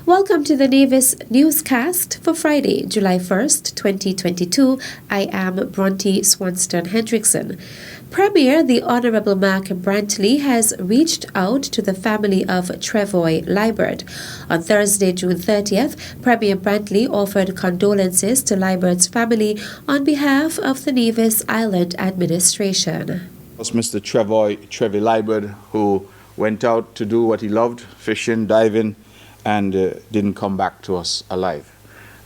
Welcome to the Nevis newscast for Friday, July 1st, 2022. I am Bronte Swanston Hendrickson. Premier the Honourable Mark Brantley has reached out to the family of Trevoy Libert. On Thursday, June 30th, Premier Brantley offered condolences to Libert's family on behalf of the Nevis Island administration. It was Mr. Trevoy Libert who went out to do what he loved, fishing, diving, and didn't come back to us alive.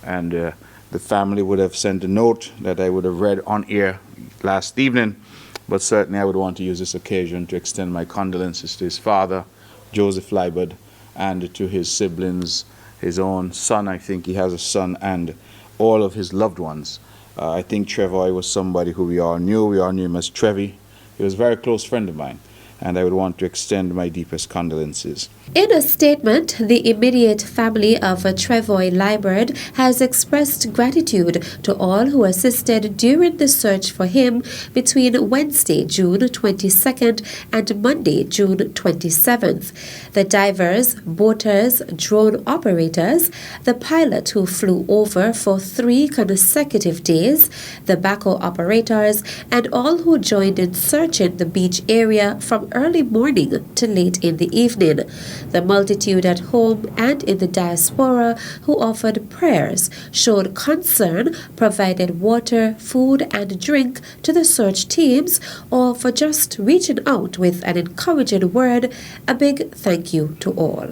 And the family would have sent a note that I would have read on air last evening, but certainly I would want to use this occasion to extend my condolences to his father, Joseph Libert, and to his siblings, his own son, I think he has a son, and all of his loved ones. I think Trevoy was somebody who we all knew him as Trevi. He was a very close friend of mine, and I would want to extend my deepest condolences. In a statement, the immediate family of Trevoy Libert has expressed gratitude to all who assisted during the search for him between Wednesday, June 22nd and Monday, June 27th. The divers, boaters, drone operators, the pilot who flew over for 3 consecutive days, the backhoe operators, and all who joined in searching the beach area from early morning to late in the evening. The multitude at home and in the diaspora who offered prayers, showed concern, provided water, food, and drink to the search teams, or for just reaching out with an encouraging word. A big thank you to all.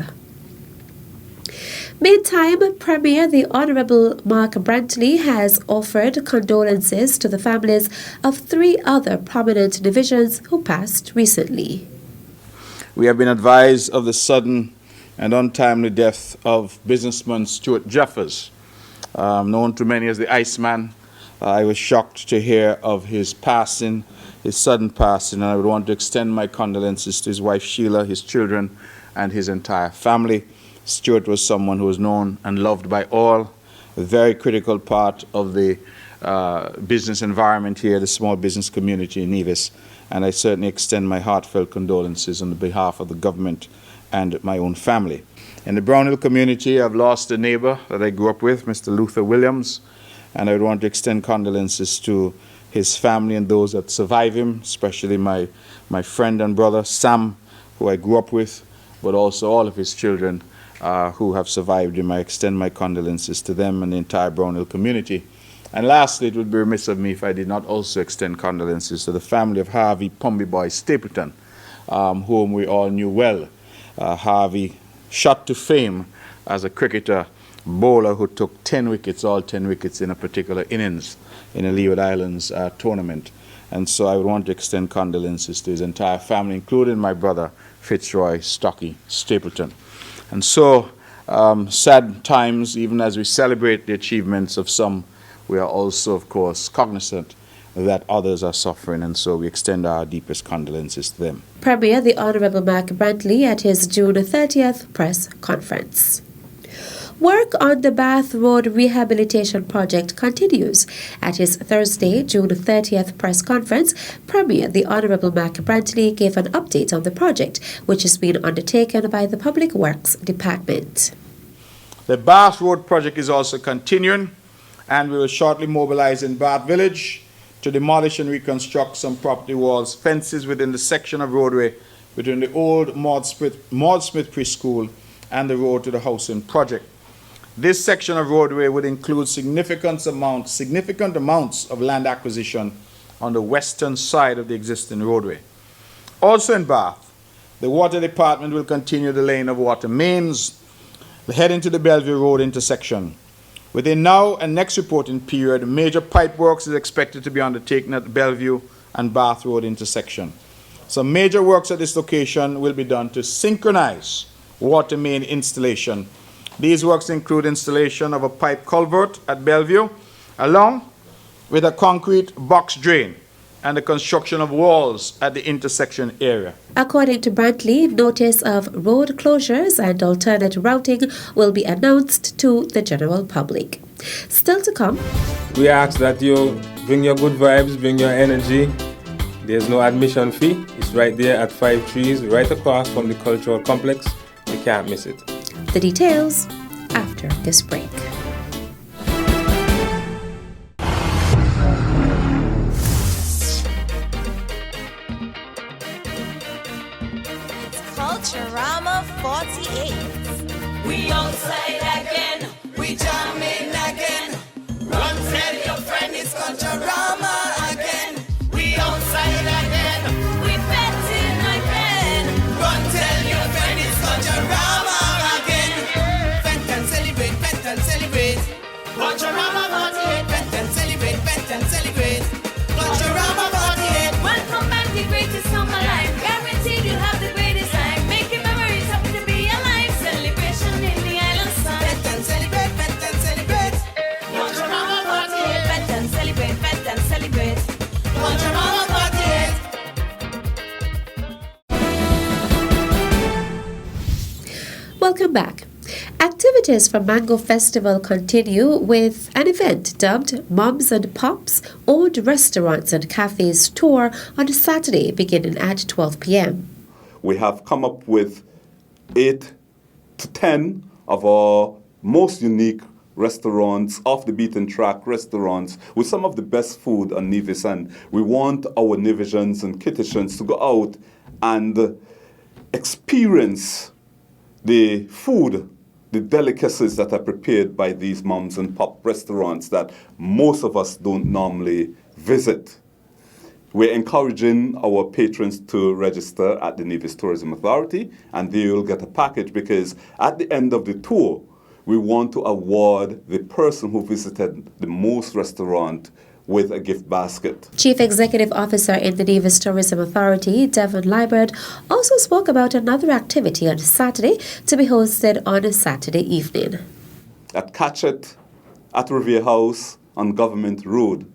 Meantime, Premier the Honourable Mark Brantley has offered condolences to the families of 3 other prominent divisions who passed recently. We have been advised of the sudden and untimely death of businessman Stuart Jeffers, known to many as the Iceman. I was shocked to hear of his passing, his sudden passing, and I would want to extend my condolences to his wife Sheila, his children, and his entire family. Stuart was someone who was known and loved by all, a very critical part of the business environment here, the small business community in Nevis. And I certainly extend my heartfelt condolences on behalf of the government and my own family. In the Brownhill community, I've lost a neighbor that I grew up with, Mr. Luther Williams, and I would want to extend condolences to his family and those that survive him, especially my friend and brother, Sam, who I grew up with, but also all of his children who have survived him. I extend my condolences to them and the entire Brownhill community. And lastly, it would be remiss of me if I did not also extend condolences to the family of Harvey Pumby Boy Stapleton, whom we all knew well. Harvey shot to fame as a cricketer, bowler who took 10 wickets, all 10 wickets in a particular innings in a Leeward Islands tournament. And so I would want to extend condolences to his entire family, including my brother, Fitzroy Stocky Stapleton. And so, sad times, even as we celebrate the achievements of some, we are also, of course, cognizant that others are suffering, and so we extend our deepest condolences to them. Premier the Honourable Mark Brantley at his June 30th press conference. Work on the Bath Road Rehabilitation Project continues. At his Thursday, June 30th press conference, Premier the Honourable Mark Brantley gave an update on the project, which is being undertaken by the Public Works Department. The Bath Road project is also continuing, and we will shortly mobilize in Bath Village to demolish and reconstruct some property walls, fences within the section of roadway between the old Maud Smith Preschool and the road to the housing project. This section of roadway would include significant amounts of land acquisition on the western side of the existing roadway. Also in Bath, the Water Department will continue the laying of water mains heading to the Bellevue Road intersection. Within now and next reporting period, major pipe works is expected to be undertaken at the Bellevue and Bath Road intersection. Some major works at this location will be done to synchronize water main installation. These works include installation of a pipe culvert at Bellevue, along with a concrete box drain, and the construction of walls at the intersection area. According to Brantley, notice of road closures and alternate routing will be announced to the general public. Still to come, we ask that you bring your good vibes, bring your energy. There's no admission fee. It's right there at 5 Trees, right across from the cultural complex. You can't miss it. the details after this break. Culturama 48. We outside again, we jamming again. Run tell your friend it's Culturama again. We outside again, We betting again. run tell your friend it's Culturama again. Vent and celebrate, vent and celebrate. Culturama 48, vent and celebrate, vent and celebrate. Culturama 48. Welcome back, the greatest summer life. Guaranteed you'll have the greatest time. Making memories, happy to be alive. Celebration in the island sun. Vent and celebrate, vent and celebrate. Culturama 48. Bet and celebrate, bet and celebrate. Culturama 48. Welcome back. Activities for Mango Festival continue with an event dubbed Moms and Pops Owned Restaurants and Cafes Tour on Saturday beginning at 12 p.m. We have come up with 8 to 10 of our most unique restaurants, off the beaten track restaurants with some of the best food on Nevis, and we want our Nevisians and Kittitians to go out and experience the food, the delicacies that are prepared by these moms and pop restaurants that most of us don't normally visit. We're encouraging our patrons to register at the Nevis Tourism Authority, and they will get a package because at the end of the tour, we want to award the person who visited the most restaurant with a gift basket. Chief Executive Officer in the Nevis Tourism Authority, Devon Liebert, also spoke about another activity on Saturday to be hosted on a Saturday evening. At Catchet, at Revere House on Government Road,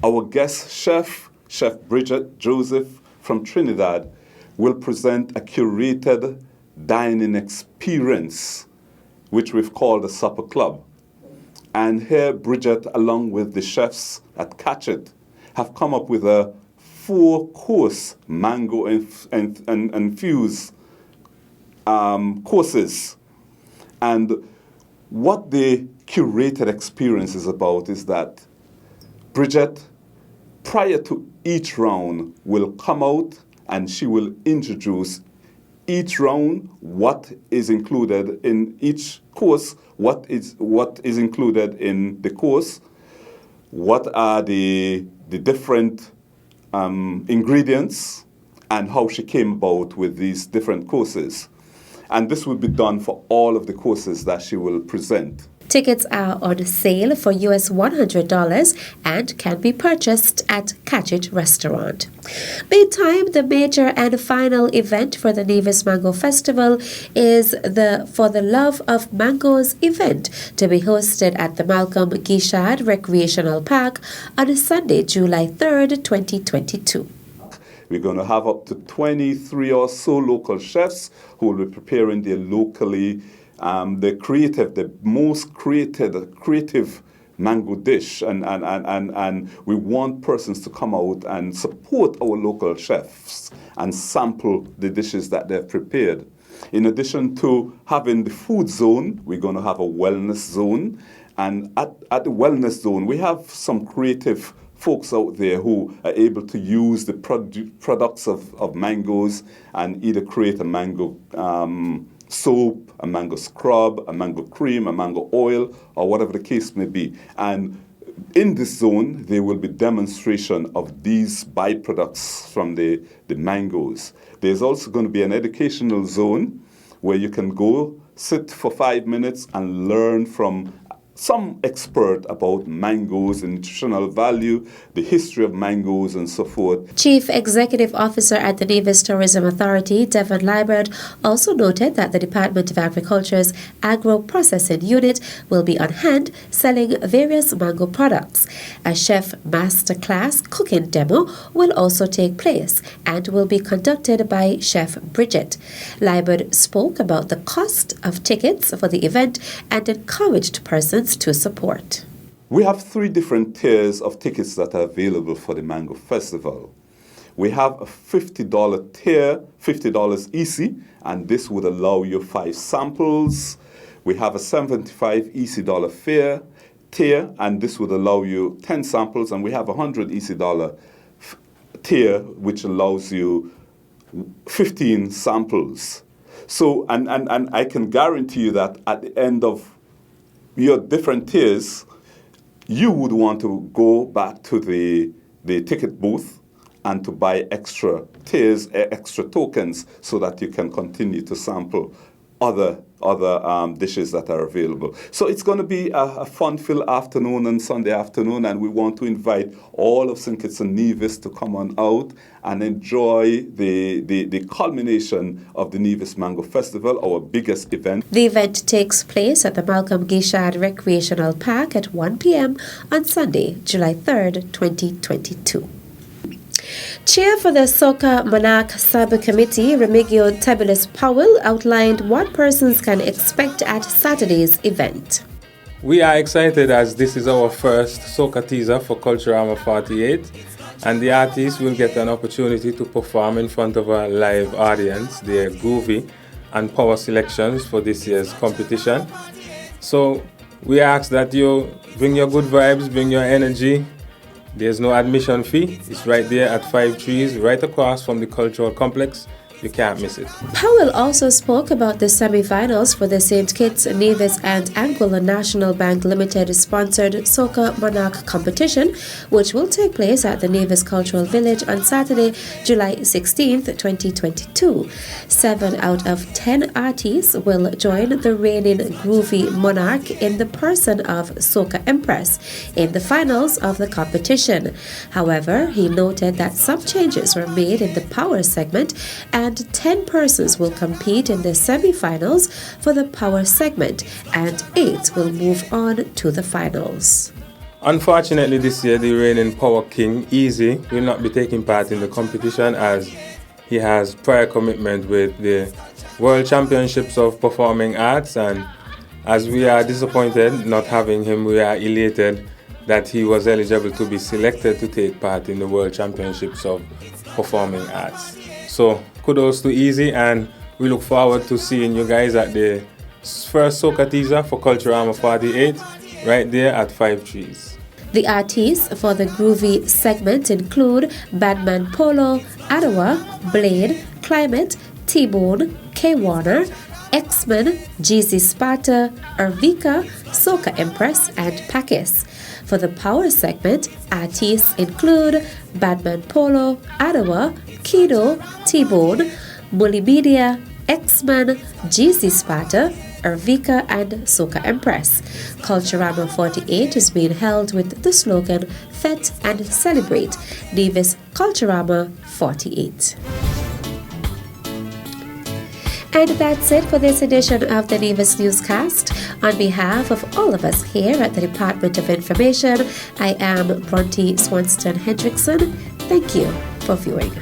our guest chef, Chef Bridget Joseph from Trinidad, will present a curated dining experience, which we've called the Supper Club. And here, Bridget, along with the chefs at Catchet, have come up with a 4-course mango infused courses. And what the curated experience is about is that Bridget, prior to each round, will come out and she will introduce each round, what is included in each course, what is included in the course, what are the different ingredients, and how she came about with these different courses. And this will be done for all of the courses that she will present. Tickets are on sale for US $100 and can be purchased at Catchet Restaurant. Meantime, the major and final event for the Nevis Mango Festival is the For the Love of Mangoes event to be hosted at the Malcolm Gishad Recreational Park on Sunday, July 3rd, 2022. We're going to have up to 23 or so local chefs who will be preparing their locally the most creative mango dish, and we want persons to come out and support our local chefs and sample the dishes that they've prepared. In addition to having the food zone, we're going to have a wellness zone, and at the wellness zone, we have some creative folks out there who are able to use the products of mangoes and either create a mango soap, a mango scrub, a mango cream, a mango oil, or whatever the case may be. And in this zone, there will be demonstration of these byproducts from the mangoes. There's also going to be an educational zone where you can go, sit for 5 minutes and learn from some expert about mangoes and nutritional value, the history of mangoes, and so forth. Chief Executive Officer at the Nevis Tourism Authority, Devon Liebert, also noted that the Department of Agriculture's Agro-Processing Unit will be on hand selling various mango products. A chef masterclass cooking demo will also take place and will be conducted by Chef Bridget. Liebert spoke about the cost of tickets for the event and encouraged persons to support. We have 3 different tiers of tickets that are available for the Mango Festival. We have a $50 tier, $50 easy, and this would allow you 5 samples. We have a $75 EC fare tier, and this would allow you 10 samples, and we have a $100 EC tier, which allows you 15 samples. So, and I can guarantee you that at the end of your different tiers, you would want to go back to the ticket booth and to buy extra tiers, extra tokens, so that you can continue to sample other dishes that are available. So it's going to be a fun-filled afternoon and Sunday afternoon, and we want to invite all of St. Kitts and Nevis to come on out and enjoy the culmination of the Nevis Mango Festival, our biggest event. The event takes place at the Malcolm Gishad Recreational Park at 1 p.m. on Sunday, July 3rd, 2022. Chair for the Soca Monarch Subcommittee, Remigio Tabulis Powell, outlined what persons can expect at Saturday's event. We are excited as this is our first Soca teaser for Culturama 48, and the artists will get an opportunity to perform in front of a live audience their groovy and power selections for this year's competition. So we ask that you bring your good vibes, bring your energy. There's no admission fee. It's right there at 5 Trees, right across from the cultural complex. You can't miss it. Powell also spoke about the semi-finals for the St. Kitts, Nevis and Anguilla National Bank Limited sponsored Soca Monarch competition, which will take place at the Nevis Cultural Village on Saturday, July 16th, 2022. 7 out of 10 artists will join the reigning groovy monarch in the person of Soca Empress in the finals of the competition. However, he noted that some changes were made in the power segment, and 10 persons will compete in the semi-finals for the power segment, and 8 will move on to the finals. Unfortunately, this year the reigning Power King, Easy, will not be taking part in the competition as he has prior commitment with the World Championships of Performing Arts, and as we are disappointed not having him, we are elated that he was eligible to be selected to take part in the World Championships of Performing Arts. So kudos to Easy, and we look forward to seeing you guys at the first Soca teaser for Culturama 48 right there at 5 Trees. The artists for the groovy segment include Badman Polo, Ottawa, Blade, Climate, T-Bone, K-Warner, X-Men, GZ Sparta, Ervika, Soca Empress, and Pakis. For the power segment, artists include Badman Polo, Ottawa, Kido, T-Bone, Multimedia, X-Men, GZ Sparta, Ervika, and Soca Empress. Culturama 48 is being held with the slogan Fet and Celebrate, Nevis Culturama 48. And that's it for this edition of the Nevis Newscast. On behalf of all of us here at the Department of Information, I am Bronte Swanston Hendrickson. Thank you for viewing.